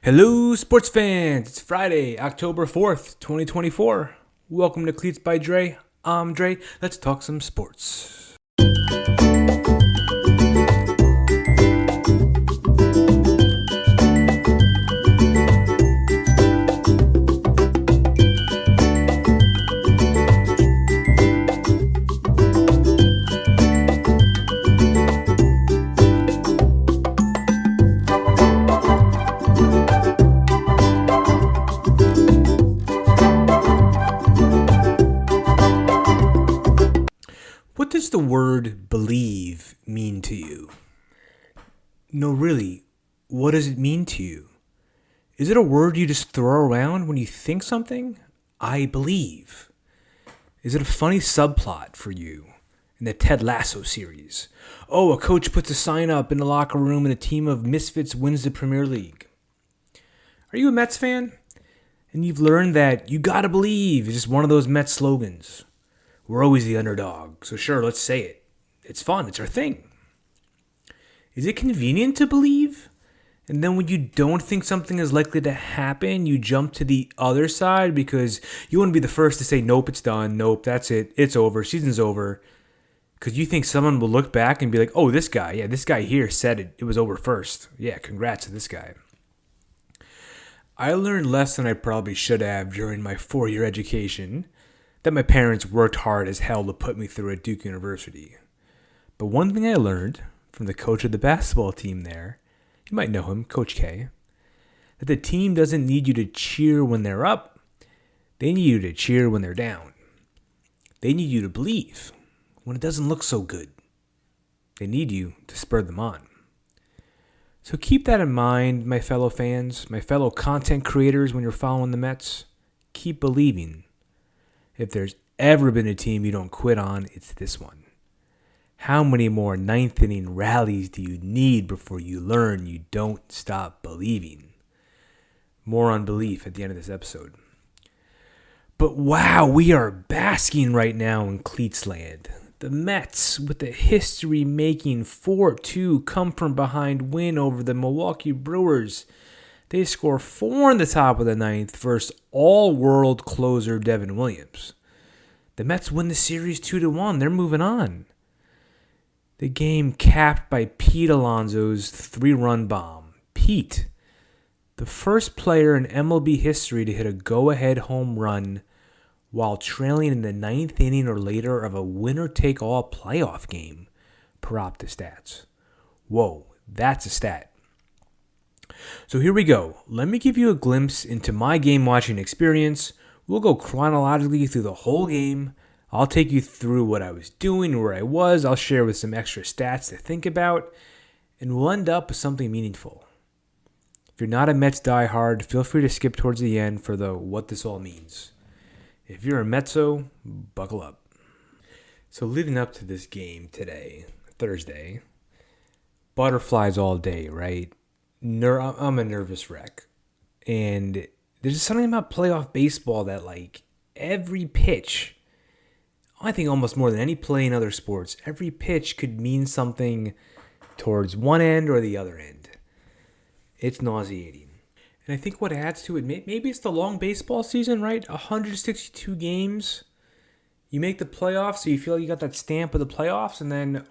Hello, sports fans. It's Friday, October 4th, 2024. Welcome to Cleats by Dre. I'm Dre. Let's talk some sports. What does the word believe mean to you? No, really, what does it mean to you? Is it a word you just throw around when you think something? I believe. Is it a funny subplot for you in the Ted Lasso series? Oh, a coach puts a sign up in the locker room and a team of misfits wins the Premier League. Are you a Mets fan? And you've learned that you gotta believe is just one of those Mets slogans. We're always the underdog, so sure, let's say it. It's fun, it's our thing. Is it convenient to believe? And then when you don't think something is likely to happen, you jump to the other side because you want to be the first to say, nope, it's done. Nope, that's it. It's over. Season's over. Because you think someone will look back and be like, oh, this guy here said it was over first. Yeah, congrats to this guy. I learned less than I probably should have during my 4-year education that my parents worked hard as hell to put me through at Duke University. But one thing I learned from the coach of the basketball team there, you might know him, Coach K, that the team doesn't need you to cheer when they're up. They need you to cheer when they're down. They need you to believe when it doesn't look so good. They need you to spur them on. So keep that in mind, my fellow fans, my fellow content creators, when you're following the Mets. Keep believing. If there's ever been a team you don't quit on, it's this one. How many more ninth inning rallies do you need before you learn you don't stop believing? More on belief at the end of this episode. But wow, we are basking right now in Cleats land. The Mets, with a history-making 4-2 come-from-behind win over the Milwaukee Brewers. They score 4 in the top of the ninth versus all-world closer Devin Williams. The Mets win the series 2-1. They're moving on. The game capped by Pete Alonso's 3-run bomb. Pete, the first player in MLB history to hit a go-ahead home run while trailing in the ninth inning or later of a winner-take-all playoff game, per Opta Stats. Whoa, that's a stat. So here we go. Let me give you a glimpse into my game watching experience. We'll go chronologically through the whole game. I'll take you through what I was doing, where I was. I'll share with some extra stats to think about, and we'll end up with something meaningful. If you're not a Mets diehard, feel free to skip towards the end for the what this all means. If you're a Metso, buckle up. So leading up to this game today, Thursday, butterflies all day, right? I'm a nervous wreck. And there's something about playoff baseball that, like, every pitch, I think almost more than any play in other sports, every pitch could mean something towards one end or the other end. It's nauseating. And I think what adds to it, maybe it's the long baseball season, right? 162 games. You make the playoffs, so you feel like you got that stamp of the playoffs, and then,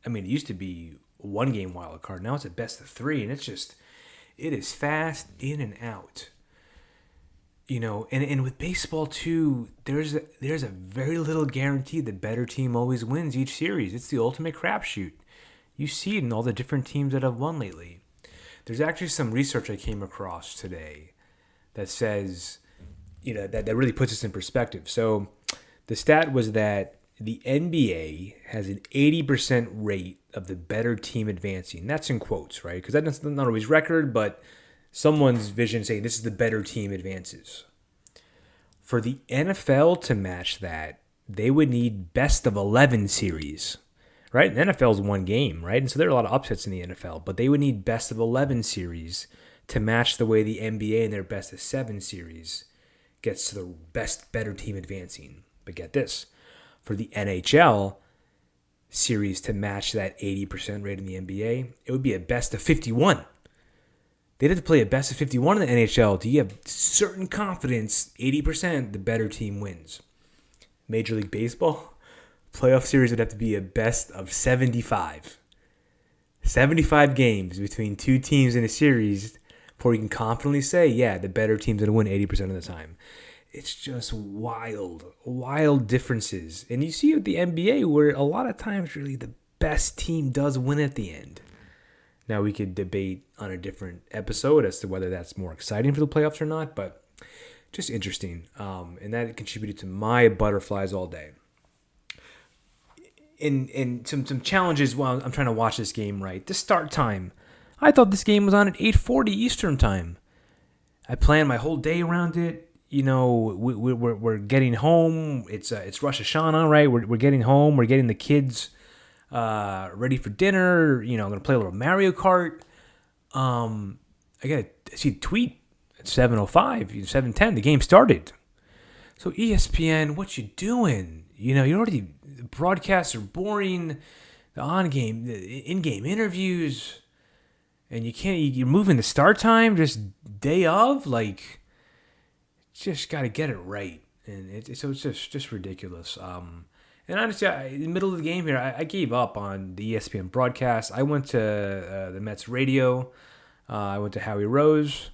it used to be a one-game wild card. Now it's a best of 3, and it is fast in and out. You know, and with baseball too, there's a very little guarantee the better team always wins each series. It's the ultimate crapshoot. You see it in all the different teams that have won lately. There's actually some research I came across today that says, that really puts this in perspective. So the stat was that the NBA has an 80% rate of the better team advancing. That's in quotes, right? Because that's not always record, but someone's vision saying this is the better team advances. For the NFL to match that, they would need best of 11 series, right? And the NFL is one game, right? And so there are a lot of upsets in the NFL, but they would need best of 11 series to match the way the NBA in their best of 7 series gets to the better team advancing. But get this, for the NHL series to match that 80% rate in the NBA, it would be a best of 51. They'd have to play a best of 51 in the NHL to have certain confidence, 80%, the better team wins. Major League Baseball, playoff series would have to be a best of 75. 75 games between two teams in a series before you can confidently say, yeah, the better team's going to win 80% of the time. It's just wild differences. And you see with the NBA where a lot of times really the best team does win at the end. Now we could debate on a different episode as to whether that's more exciting for the playoffs or not, but just interesting. And that contributed to my butterflies all day. And some challenges while I'm trying to watch this game right. The start time. I thought this game was on at 8:40 Eastern time. I planned my whole day around it. You know, we're getting home. It's Rosh Hashanah, right? We're getting home. We're getting the kids ready for dinner. You know, I'm gonna play a little Mario Kart. I see a tweet at 7:05, 7:10. The game started. So ESPN, what you doing? You know, the broadcasts are boring. The in-game interviews, and you're moving the start time just day of, like. Just got to get it right, and it's just ridiculous. And honestly, in the middle of the game here, I gave up on the ESPN broadcast. I went to the Mets radio. I went to Howie Rose,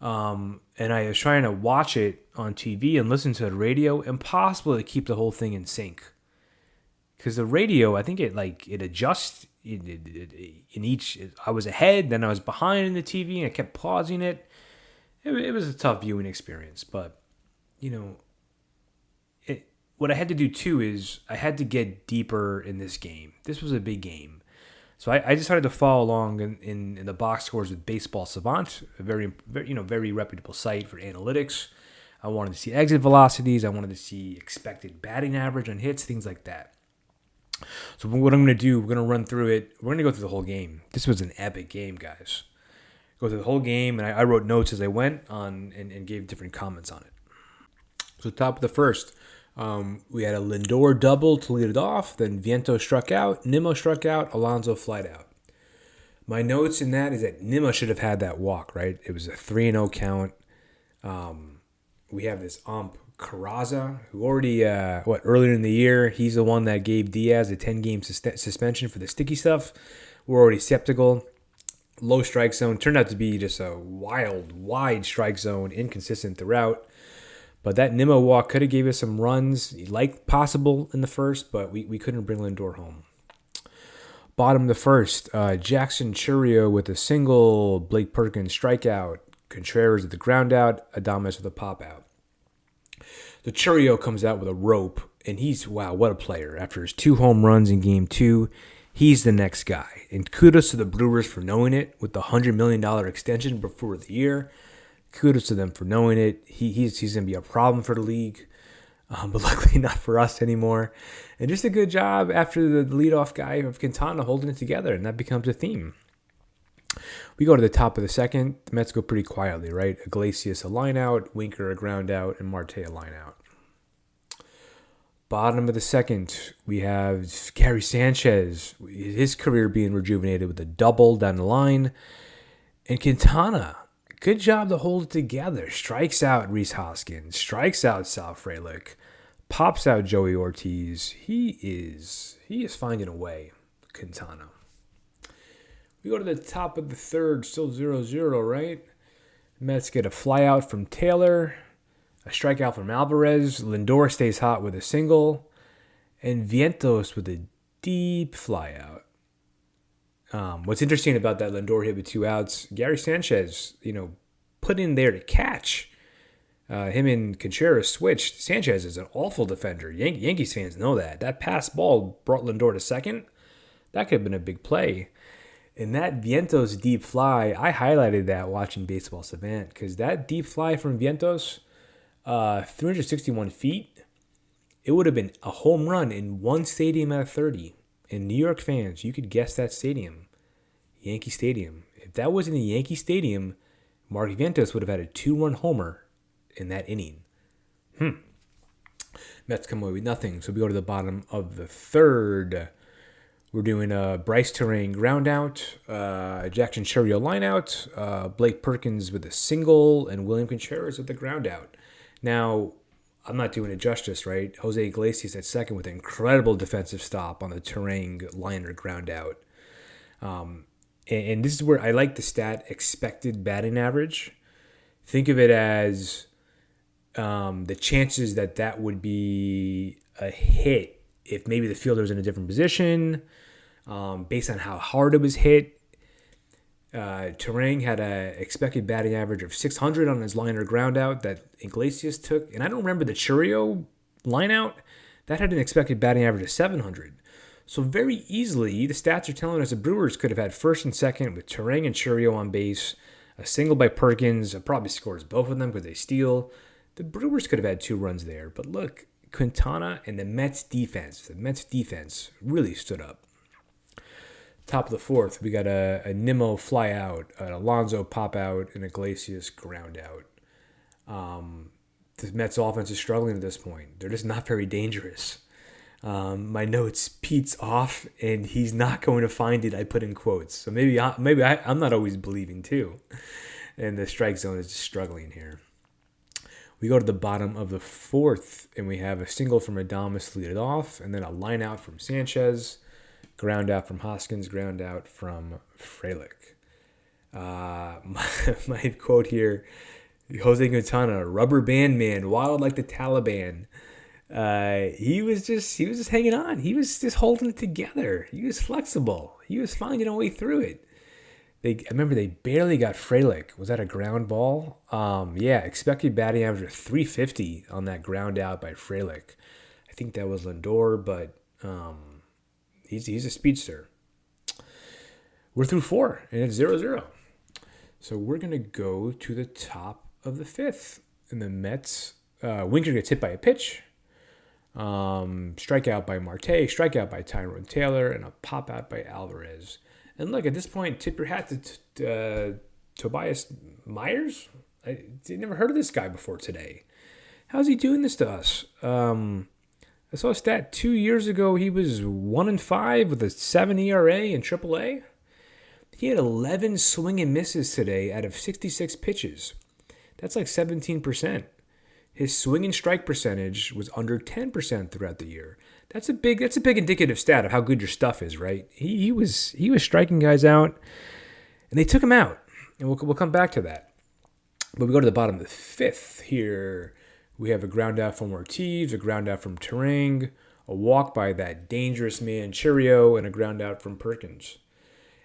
and I was trying to watch it on TV and listen to the radio. Impossible to keep the whole thing in sync, because the radio, I think it adjusts in each. I was ahead, then I was behind in the TV, and I kept pausing it. It was a tough viewing experience, but, you know, what I had to do, too, is I had to get deeper in this game. This was a big game. So I decided to follow along in the box scores with Baseball Savant, a very reputable site for analytics. I wanted to see exit velocities. I wanted to see expected batting average on hits, things like that. So what I'm going to do, we're going to run through it. We're going to go through the whole game. This was an epic game, guys. Go through the whole game, and I wrote notes as I went on and gave different comments on it. So top of the first, we had a Lindor double to lead it off. Then Vientos struck out, Nimmo struck out, Alonso flied out. My notes in that is that Nimmo should have had that walk, right? It was a 3-0 count. We have this ump, Carraza, who already, earlier in the year, he's the one that gave Diaz a 10-game suspension for the sticky stuff. We're already skeptical. Low strike zone turned out to be just a wide strike zone, inconsistent throughout. But that Nimmo walk could have gave us some runs, like possible in the first, but we couldn't bring Lindor home. Bottom of the first, Jackson Chourio with a single, Blake Perkins strikeout, Contreras with the ground out, Adames with a pop out. The Chourio comes out with a rope, and he's, wow, what a player. After his 2 home runs in Game 2, he's the next guy. And kudos to the Brewers for knowing it with the $100 million extension before the year. Kudos to them for knowing it. He's going to be a problem for the league, but luckily not for us anymore. And just a good job after the leadoff guy of Quintana holding it together, and that becomes a theme. We go to the top of the second. The Mets go pretty quietly, right? Iglesias a line out, Winker a ground out, and Marte a line out. Bottom of the second, we have Gary Sanchez, his career being rejuvenated with a double down the line. And Quintana, good job to hold it together. Strikes out Rhys Hoskins, strikes out Sal Frelick, pops out Joey Ortiz. He is finding a way, Quintana. We go to the top of the third, still 0-0, right? Mets get a flyout from Taylor. A strikeout from Alvarez. Lindor stays hot with a single. And Vientos with a deep flyout. What's interesting about that Lindor hit with 2 outs, Gary Sanchez, put in there to catch. Him and Contreras switched. Sanchez is an awful defender. Yankees fans know that. That pass ball brought Lindor to second. That could have been a big play. And that Vientos deep fly, I highlighted that watching Baseball Savant, because that deep fly from Vientos, 361 feet, it would have been a home run in one stadium out of 30. And New York fans, you could guess that stadium, Yankee Stadium. If that was in the Yankee Stadium, Mark Vientos would have had a 2-run homer in that inning. Mets come away with nothing. So we go to the bottom of the third. We're doing a Bryce Terang ground out, Jackson Churio line out, Blake Perkins with a single, and William Contreras with the ground out. Now, I'm not doing it justice, right? Jose Iglesias at second with an incredible defensive stop on the Terang liner ground out. And this is where I like the stat expected batting average. Think of it as the chances that would be a hit if maybe the fielder was in a different position, based on how hard it was hit. Terang had a expected batting average of 600 on his liner ground out that Iglesias took. And I don't remember the Churio line out. That had an expected batting average of 700. So very easily, the stats are telling us the Brewers could have had first and second with Terang and Churio on base, a single by Perkins, probably scores both of them because they steal. The Brewers could have had 2 runs there. But look, Quintana and the Mets defense really stood up. Top of the fourth, we got a Nimmo fly out, an Alonso pop out, and Iglesias ground out. The Mets offense is struggling at this point. They're just not very dangerous. My notes, Pete's off, and he's not going to find it. I put in quotes. So maybe I'm not always believing too. And the strike zone is just struggling here. We go to the bottom of the fourth, and we have a single from Adames lead it off, and then a line out from Sanchez, ground out from Hoskins, ground out from Frelick. My quote here, Jose Quintana, rubber band man, wild like the Taliban. He was just hanging on. He was just holding it together. He was flexible. He was finding a way through it. I remember they barely got Frelick. Was that a ground ball? Yeah, expected batting average of 350 on that ground out by Frelick. I think that was Lindor, but he's a speedster. We're through 4, and it's 0-0. So we're going to go to the top of the fifth. And the Mets, Winker gets hit by a pitch. Strikeout by Marte, strikeout by Tyrone Taylor, and a pop out by Alvarez. And look, at this point, tip your hat to Tobias Myers. I never heard of this guy before today. How's he doing this to us? I saw a stat 2 years ago. He was 1-5 with a 7 ERA in AAA. He had 11 swing and misses today out of 66 pitches. That's like 17%. His swing and strike percentage was under 10% throughout the year. That's a big indicative stat of how good your stuff is, right? He was striking guys out, and they took him out, and we'll come back to that. But we go to the bottom of the fifth here. We have a ground out from Ortiz, a ground out from Terang, a walk by that dangerous man Churio, and a ground out from Perkins.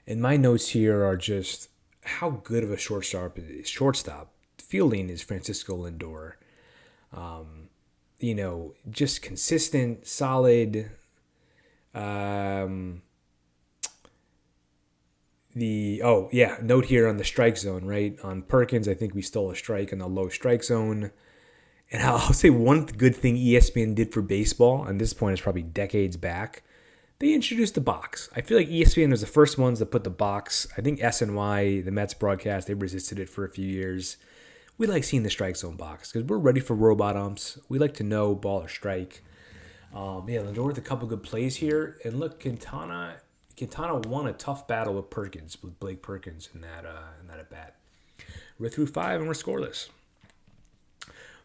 And my notes here are just how good of a shortstop fielding is Francisco Lindor. Just consistent, solid. Note here on the strike zone, right? On Perkins, I think we stole a strike in the low strike zone. And I'll say one good thing ESPN did for baseball, and this point is probably decades back, they introduced the box. I feel like ESPN was the first ones that put the box. I think SNY, the Mets broadcast, they resisted it for a few years. We like seeing the strike zone box because we're ready for robot umps. We like to know ball or strike. Lindor with a couple good plays here. And look, Quintana won a tough battle with Blake Perkins in that at bat. We're through 5 and we're scoreless.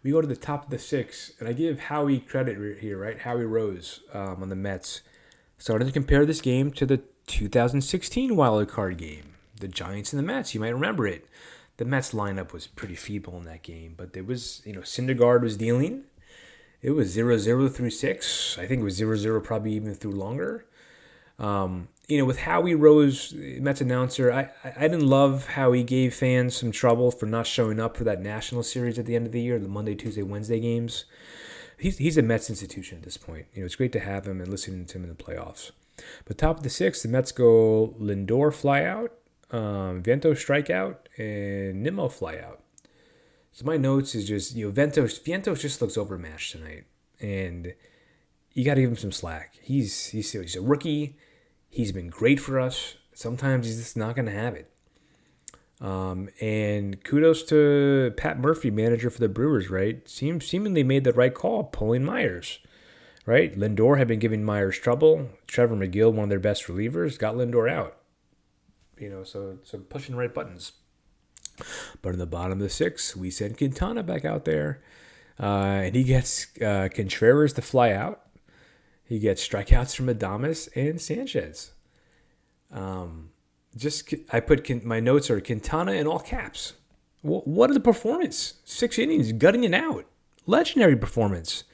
We go to the top of the 6, and I give Howie credit here, right? Howie Rose on the Mets. Started to compare this game to the 2016 wild card game, the Giants and the Mets. You might remember it. The Mets lineup was pretty feeble in that game, but there was, Syndergaard was dealing. It was 0-0 through 6. I think it was 0-0 probably even through longer. With Howie Rose, Mets announcer, I didn't love how he gave fans some trouble for not showing up for that national series at the end of the year, the Monday, Tuesday, Wednesday games. He's a Mets institution at this point. It's great to have him and listening to him in the playoffs. But top of the 6th, the Mets go Lindor fly out, Vientos strikeout, and Nimmo fly out. So my notes is just, Vientos just looks overmatched tonight. And you got to give him some slack. He's a rookie. He's been great for us. Sometimes he's just not going to have it. And kudos to Pat Murphy, manager for the Brewers, right? Seemingly made the right call, pulling Myers. right? Lindor had been giving Myers trouble. Trevor McGill, one of their best relievers, got Lindor out. So pushing the right buttons. But in the bottom of the sixth, we send Quintana back out there. And he gets Contreras to fly out. He gets strikeouts from Adames and Sanchez. I put my notes are Quintana in all caps. What are the performance? 6 innings, gutting it out. Legendary performance.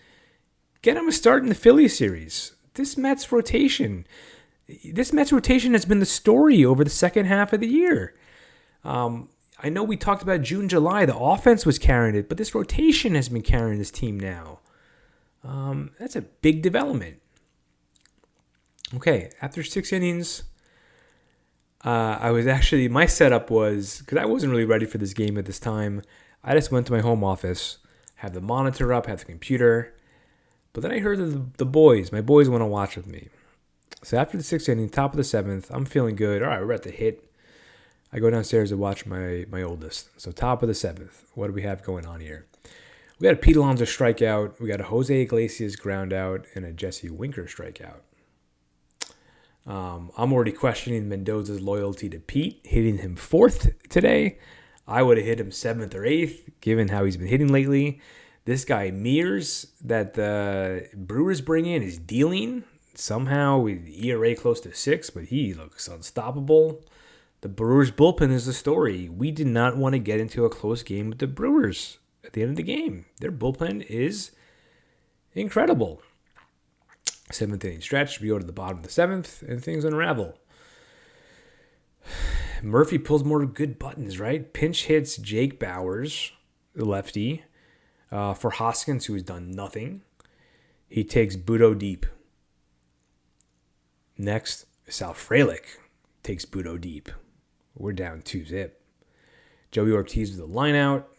Get him a start in the Philly series. This Mets rotation has been the story over the second half of the year. I know we talked about June, July. The offense was carrying it, but this rotation has been carrying this team now. That's a big development. Okay, after 6 innings, my setup was, because I wasn't really ready for this game at this time, I just went to my home office, have the monitor up, have the computer, but then I heard that my boys want to watch with me. So after the 6th inning, top of the 7th, I'm feeling good. All right, we're at the hit. I go downstairs to watch my oldest. So top of the 7th, what do we have going on here? We got a Pete Alonso strikeout, we got a Jose Iglesias ground out, and a Jesse Winker strikeout. I'm already questioning Mendoza's loyalty to Pete, hitting him 4th today. I would have hit him 7th or 8th, given how he's been hitting lately. This guy Mears that the Brewers bring in is dealing. Somehow with ERA close to 6, but he looks unstoppable. The Brewers bullpen is the story. We did not want to get into a close game with the Brewers at the end of the game. Their bullpen is incredible. 7th inning stretch, we go to the bottom of the 7th, and things unravel. Murphy pulls more good buttons, right? Pinch hits Jake Bauers, the lefty, for Hoskins, who has done nothing. He takes Budo deep. Next, Sal Frelick takes Budo deep. We're down 2-0. Joey Ortiz with a line out.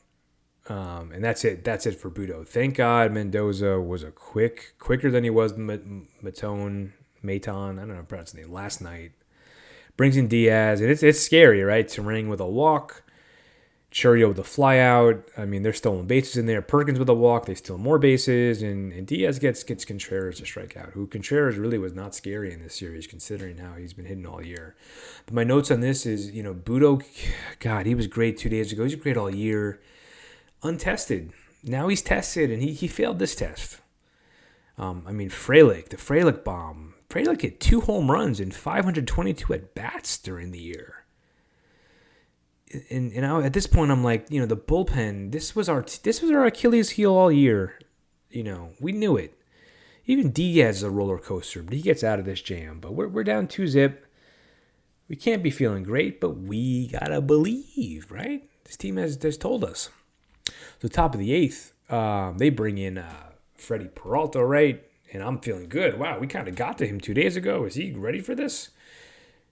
And that's it. That's it for Budo. Thank God Mendoza was quicker than he was Maton. I don't know how to pronounce his name, last night. Brings in Diaz, and it's scary, right? Terang with a walk. Churio with a fly out. I mean, there's stolen bases in there. Perkins with a walk. They steal more bases. And Diaz gets Contreras to strike out, who Contreras really was not scary in this series, considering how he's been hitting all year. But my notes on this is, Budo, God, he was great 2 days ago. He's great all year. Untested. Now he's tested, and he failed this test. Frelick, the Frelick bomb. Frelick hit 2 home runs and 522 at-bats during the year. And at this point, I'm like, the bullpen, this was our Achilles heel all year. We knew it. Even Diaz is a roller coaster, but he gets out of this jam. But we're down 2-0. We can't be feeling great, but we gotta believe, right? This team has told us. So top of the 8th, they bring in Freddie Peralta, right? And I'm feeling good. Wow, we kind of got to him 2 days ago. Is he ready for this?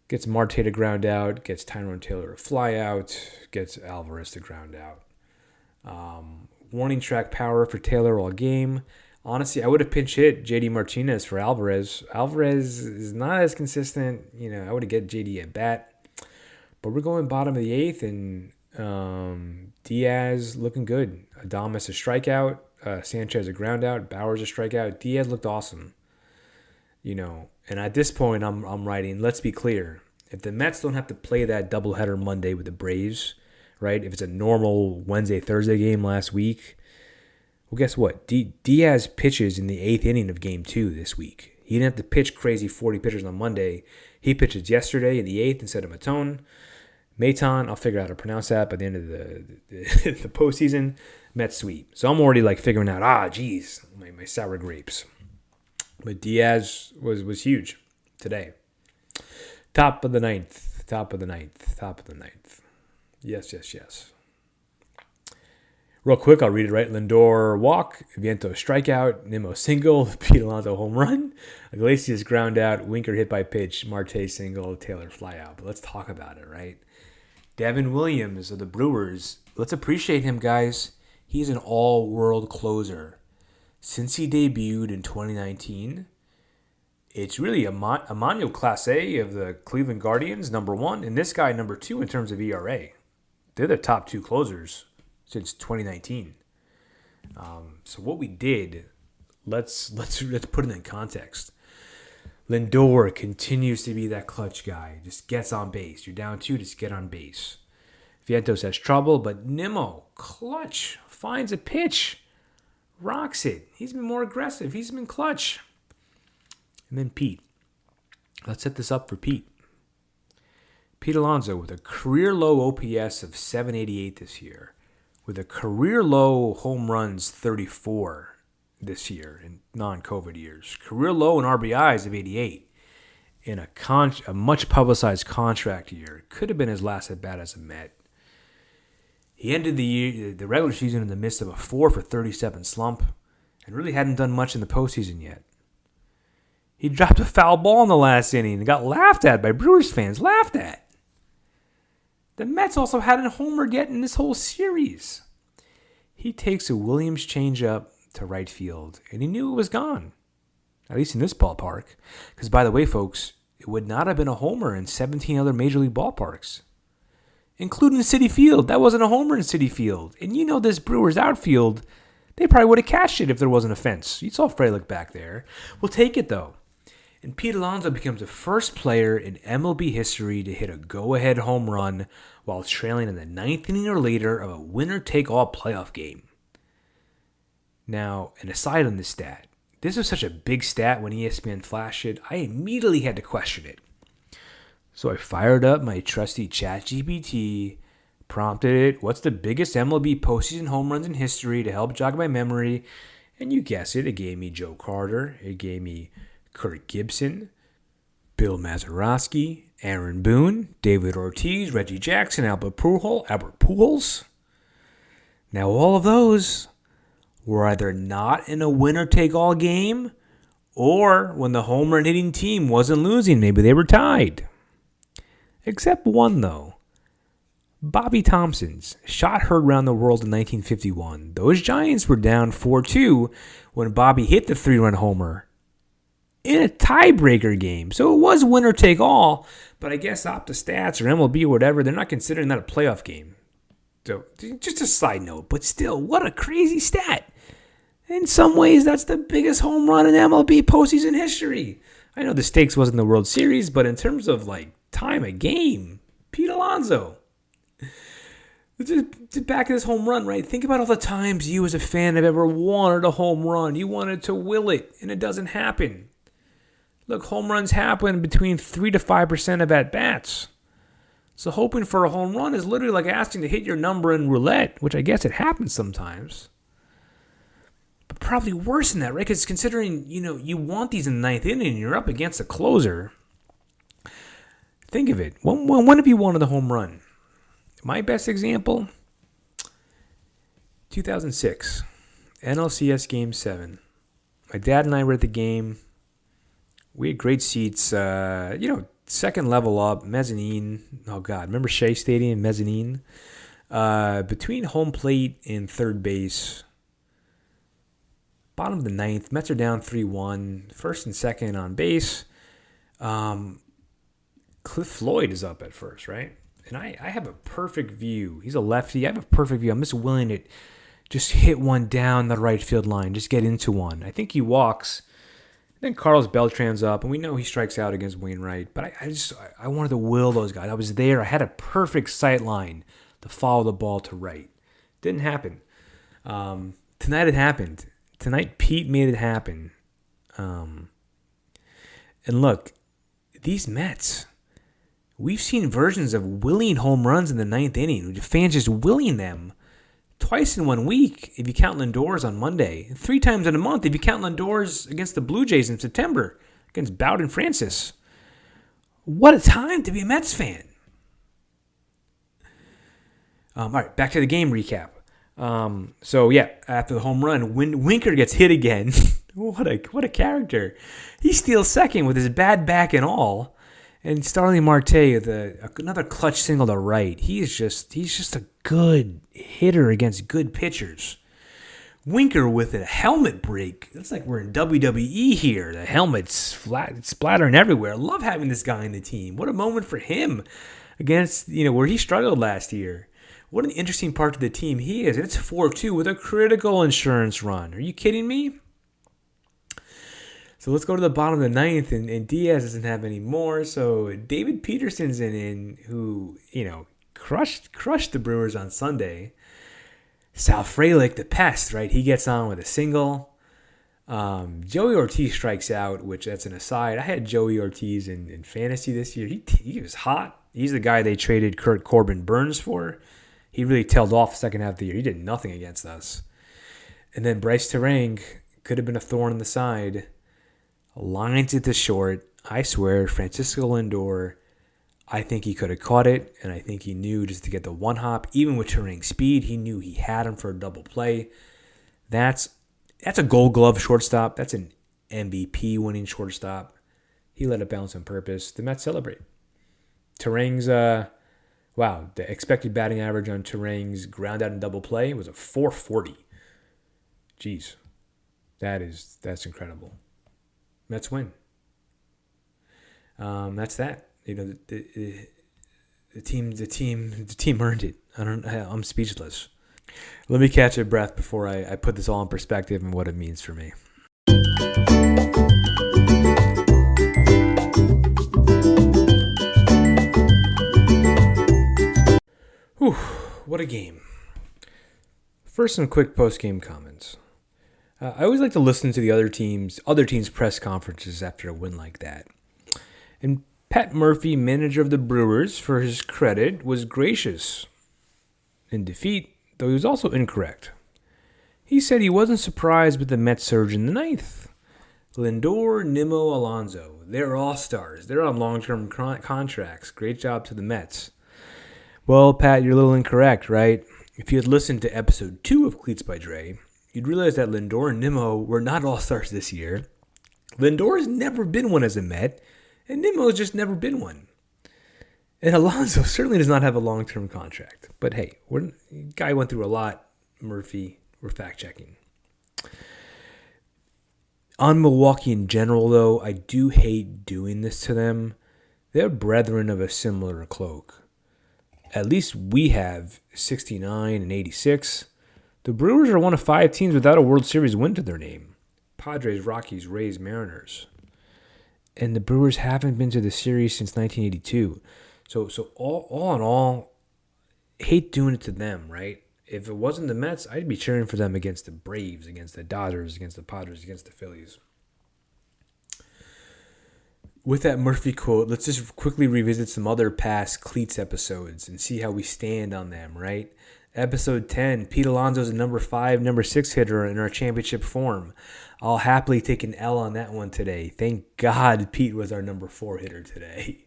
Gets Marte to ground out, gets Tyrone Taylor to fly out, gets Alvarez to ground out. Warning track power for Taylor all game. Honestly, I would have pinch hit JD Martinez for Alvarez. Alvarez is not as consistent. I would have get JD at bat. But we're going bottom of the 8th, and Diaz looking good. Adames a strikeout. Sanchez a ground out. Bauers a strikeout. Diaz looked awesome. And at this point, I'm writing, let's be clear. If the Mets don't have to play that doubleheader Monday with the Braves, right? If it's a normal Wednesday, Thursday game last week, well, guess what? Diaz pitches in the 8th inning of Game 2 this week. He didn't have to pitch crazy 40 pitchers on Monday. He pitches yesterday in the 8th instead of Maton. I'll figure out how to pronounce that by the end of the postseason. Mets sweep. So I'm already figuring out, my sour grapes. But Diaz was huge today. Top of the ninth. Yes. Real quick, I'll read it right. Lindor walk, Viento strikeout, Nimmo single, Pete Alonso home run, Iglesias ground out, Winker hit by pitch, Marte single, Taylor fly out. But let's talk about it, right? Devin Williams of the Brewers. Let's appreciate him, guys. He's an all-world closer. Since he debuted in 2019, it's really Emmanuel Clase of the Cleveland Guardians, number 1, and this guy, number 2 in terms of ERA. They're the top 2 closers since 2019. So what we did Let's put it in context. Lindor continues to be that clutch guy. Just gets on base. You're down 2, just get on base. Vientos has trouble, but Nimmo, clutch, finds a pitch, rocks it. He's been more aggressive. He's been clutch. And then Pete. Let's set this up for Pete. Pete Alonso with a career low OPS of 788 this year, with a career low home runs 34 this year in non-COVID years, career low in RBIs of 88, in a much publicized contract year. Could have been his last at bat as a Met. He ended the regular season in the midst of a 4 for 37 slump, and really hadn't done much in the postseason yet. He dropped a foul ball in the last inning and got laughed at by Brewers fans. Laughed at. The Mets also hadn't homered yet in this whole series. He takes a Williams changeup to right field, and he knew it was gone. At least in this ballpark. Because, by the way, folks, it would not have been a homer in 17 other Major League ballparks, including Citi Field. That wasn't a homer in Citi Field. And you know this Brewers outfield, they probably would have cashed it if there wasn't a fence. You saw Frelick back there. We'll take it, though. And Pete Alonso becomes the first player in MLB history to hit a go-ahead home run while trailing in the 9th inning or later of a winner-take-all playoff game. Now, an aside on this stat. This was such a big stat when ESPN flashed it, I immediately had to question it. So I fired up my trusty ChatGPT, prompted it, what's the biggest MLB postseason home runs in history to help jog my memory? And you guess it gave me Joe Carter, it gave me Kirk Gibson, Bill Mazeroski, Aaron Boone, David Ortiz, Reggie Jackson, Albert Pujols. Now all of those were either not in a winner-take-all game or when the home run hitting team wasn't losing. Maybe they were tied. Except one, though. Bobby Thompson's shot heard around the world in 1951. Those Giants were down 4-2 when Bobby hit the 3-run homer in a tiebreaker game. So it was winner take all, but I guess OptaStats or MLB or whatever, they're not considering that a playoff game. So just a side note, but still, what a crazy stat. In some ways, that's the biggest home run in MLB postseason history. I know the stakes wasn't the World Series, but in terms of like time a game, Pete Alonso. Just back to this home run, right? Think about all the times you as a fan have ever wanted a home run. You wanted to will it, and it doesn't happen. Look, home runs happen between 3 to 5% of at-bats. So hoping for a home run is literally like asking to hit your number in roulette, which I guess it happens sometimes. But probably worse than that, right? Because considering, you want these in the 9th inning and you're up against a closer. Think of it. When have you wanted a home run? My best example, 2006, NLCS Game 7. My dad and I were at the game. We had great seats, second level up, mezzanine. Oh, God. Remember Shea Stadium, mezzanine? Between home plate and third base. Bottom of the 9th. Mets are down 3-1. First and second on base. Cliff Floyd is up at first, right? And I have a perfect view. He's a lefty. I have a perfect view. I'm just willing to just hit one down the right field line. Just get into one. I think he walks. Then Carlos Beltran's up, and we know he strikes out against Wainwright. But I wanted to will those guys. I was there. I had a perfect sight line to follow the ball to right. Didn't happen. Tonight it happened. Tonight Pete made it happen. And look, these Mets, we've seen versions of willing home runs in the 9th inning. Fans just willing them twice in 1 week if you count Lindor's on Monday. 3 times in a month if you count Lindor's against the Blue Jays in September against Bowden Francis. What a time to be a Mets fan. All right, back to the game recap. After the home run, Winker gets hit again. What a character. He steals second with his bad back and all. And Starling Marte with another clutch single to right. He's just a good hitter against good pitchers. Winker with a helmet break. It's like we're in WWE here. The helmet's splattering everywhere. Love having this guy in the team. What a moment for him against, where he struggled last year. What an interesting part of the team he is. And it's 4-2 with a critical insurance run. Are you kidding me? So let's go to the bottom of the ninth, and Diaz doesn't have any more. So David Peterson's in who, crushed the Brewers on Sunday. Sal Frelick, the pest, right? He gets on with a single. Joey Ortiz strikes out, which that's an aside. I had Joey Ortiz in fantasy this year. He was hot. He's the guy they traded Kurt Corbin Burns for. He really tailed off the second half of the year. He did nothing against us. And then Bryce Terang could have been a thorn in the side. Lines it to short. I swear, Francisco Lindor, I think he could have caught it, and I think he knew just to get the one hop. Even with Terang's speed, he knew he had him for a double play. That's a Gold Glove shortstop. That's an MVP winning shortstop. He let it bounce on purpose. The Mets celebrate. Terang's, the expected batting average on Terang's ground out and double play was a 440. Jeez, that's incredible. Mets win. That's that. The team earned it. I'm speechless. Let me catch a breath before I put this all in perspective and what it means for me. Whew, what a game. First, some quick post-game comments. I always like to listen to the other teams' press conferences after a win like that. And Pat Murphy, manager of the Brewers, for his credit, was gracious in defeat, though he was also incorrect. He said he wasn't surprised with the Mets surge in the ninth. Lindor, Nimmo, Alonso, they're all-stars. They're on long-term contracts. Great job to the Mets. Well, Pat, you're a little incorrect, right? If you had listened to episode 2 of Cleats by Dre, you'd realize that Lindor and Nimmo were not all-stars this year. Lindor has never been one as a Met, and Nimmo's just never been one. And Alonso certainly does not have a long-term contract. But hey, guy went through a lot. Murphy, we're fact-checking. On Milwaukee in general, though, I do hate doing this to them. They're brethren of a similar cloak. At least we have 69 and 86. The Brewers are one of 5 teams without a World Series win to their name. Padres, Rockies, Rays, Mariners. And the Brewers haven't been to the series since 1982. So all in all, hate doing it to them, right? If it wasn't the Mets, I'd be cheering for them against the Braves, against the Dodgers, against the Padres, against the Phillies. With that Murphy quote, let's just quickly revisit some other past Cleats episodes and see how we stand on them, right? Episode 10, Pete Alonso's a number 5, number 6 hitter in our championship form. I'll happily take an L on that one today. Thank God Pete was our number 4 hitter today.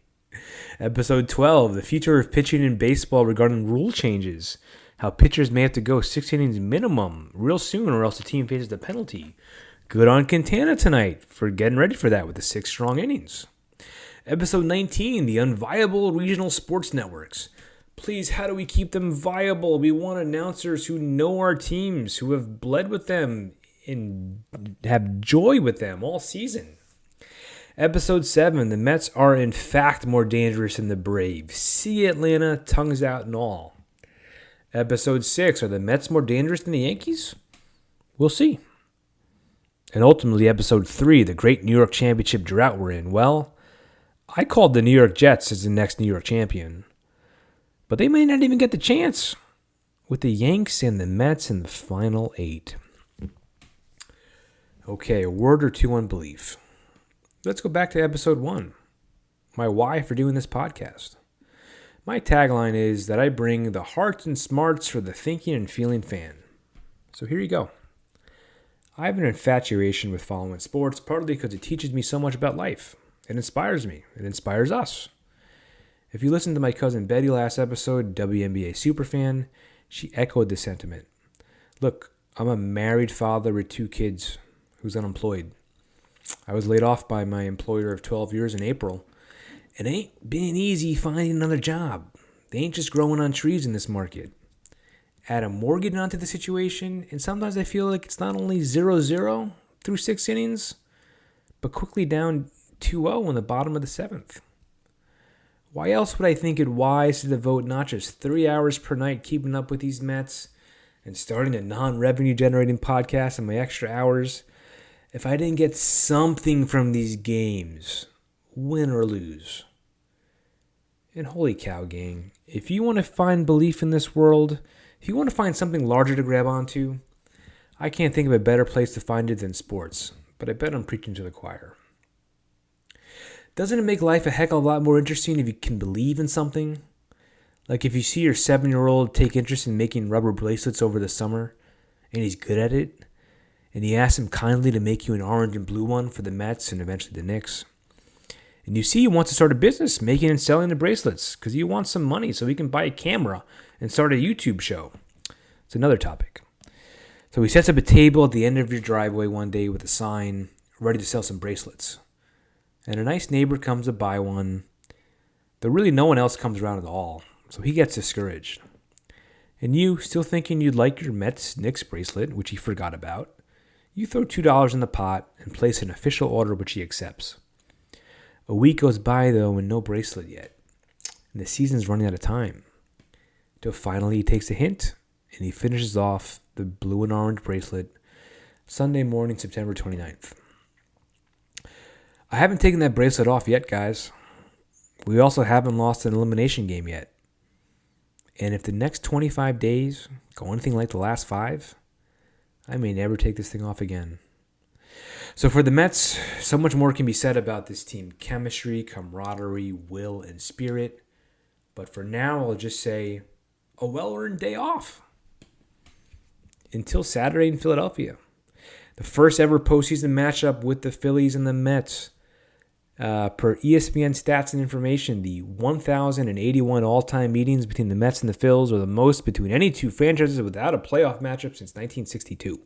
Episode 12, the future of pitching in baseball regarding rule changes. How pitchers may have to go 6 innings minimum real soon or else the team faces a penalty. Good on Quintana tonight for getting ready for that with the 6 strong innings. Episode 19, the unviable regional sports networks. Please, how do we keep them viable? We want announcers who know our teams, who have bled with them and have joy with them all season. Episode 7, the Mets are in fact more dangerous than the Braves. See Atlanta, tongues out and all. Episode 6, are the Mets more dangerous than the Yankees? We'll see. And ultimately, episode 3, the great New York championship drought we're in. Well, I called the New York Jets as the next New York champion. But they may not even get the chance with the Yanks and the Mets in the final 8. Okay, a word or two on belief. Let's go back to episode 1. My why for doing this podcast. My tagline is that I bring the hearts and smarts for the thinking and feeling fan. So here you go. I have an infatuation with following sports, partly because it teaches me so much about life. It inspires me. It inspires us. If you listened to my cousin Betty last episode, WNBA superfan, she echoed this sentiment. Look, I'm a married father with 2 kids who's unemployed. I was laid off by my employer of 12 years in April. It ain't been easy finding another job. They ain't just growing on trees in this market. Add a mortgage onto the situation, and sometimes I feel like it's not only 0-0 through 6 innings, but quickly down 2-0 in the bottom of the 7th. Why else would I think it wise to devote not just 3 hours per night keeping up with these Mets and starting a non-revenue generating podcast in my extra hours if I didn't get something from these games, win or lose. And holy cow, gang, if you want to find belief in this world, if you want to find something larger to grab onto, I can't think of a better place to find it than sports, but I bet I'm preaching to the choir. Doesn't it make life a heck of a lot more interesting if you can believe in something? Like if you see your 7-year-old take interest in making rubber bracelets over the summer, and he's good at it, and you ask him kindly to make you an orange and blue one for the Mets and eventually the Knicks. And you see he wants to start a business making and selling the bracelets because he wants some money so he can buy a camera and start a YouTube show. It's another topic. So he sets up a table at the end of your driveway one day with a sign ready to sell some bracelets. And a nice neighbor comes to buy one, though really no one else comes around at all. So he gets discouraged. And you, still thinking you'd like your Mets-Knicks bracelet, which he forgot about, you throw $2 in the pot and place an official order which he accepts. A week goes by, though, and no bracelet yet. And the season's running out of time. Till finally he takes a hint, and he finishes off the blue and orange bracelet Sunday morning, September 29th. I haven't taken that bracelet off yet, guys. We also haven't lost an elimination game yet. And if the next 25 days go anything like the last 5, I may never take this thing off again. So for the Mets, so much more can be said about this team. Chemistry, camaraderie, will, and spirit. But for now, I'll just say a well-earned day off. Until Saturday in Philadelphia. The first ever postseason matchup with the Phillies and the Mets. Per ESPN stats and information, the 1,081 all-time meetings between the Mets and the Phils are the most between any two franchises without a playoff matchup since 1962.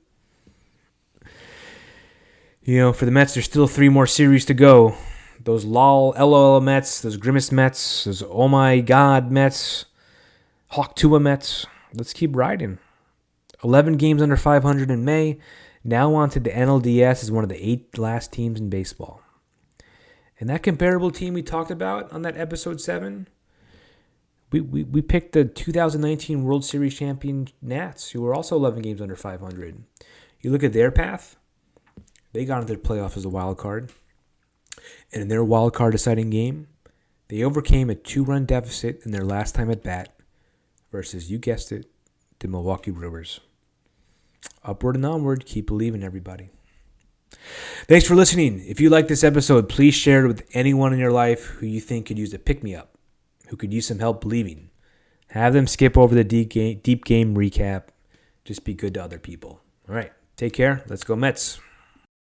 For the Mets, there's still 3 more series to go. Those LOL Mets, those Grimace Mets, those oh my god Mets, Hawk Tua Mets. Let's keep riding. 11 games under 500 in May. Now on to the NLDS as one of the 8 last teams in baseball. And that comparable team we talked about on that episode 7, we picked the 2019 World Series champion Nats, who were also 11 games under 500. You look at their path, they got into the playoffs as a wild card. And in their wild card deciding game, they overcame a 2-run deficit in their last time at bat versus, you guessed it, the Milwaukee Brewers. Upward and onward, keep believing, everybody. Thanks for listening. If you like this episode, please share it with anyone in your life who you think could use a pick-me-up, who could use some help believing. Have them skip over the deep game recap. Just be good to other people. All right, take care. Let's go Mets.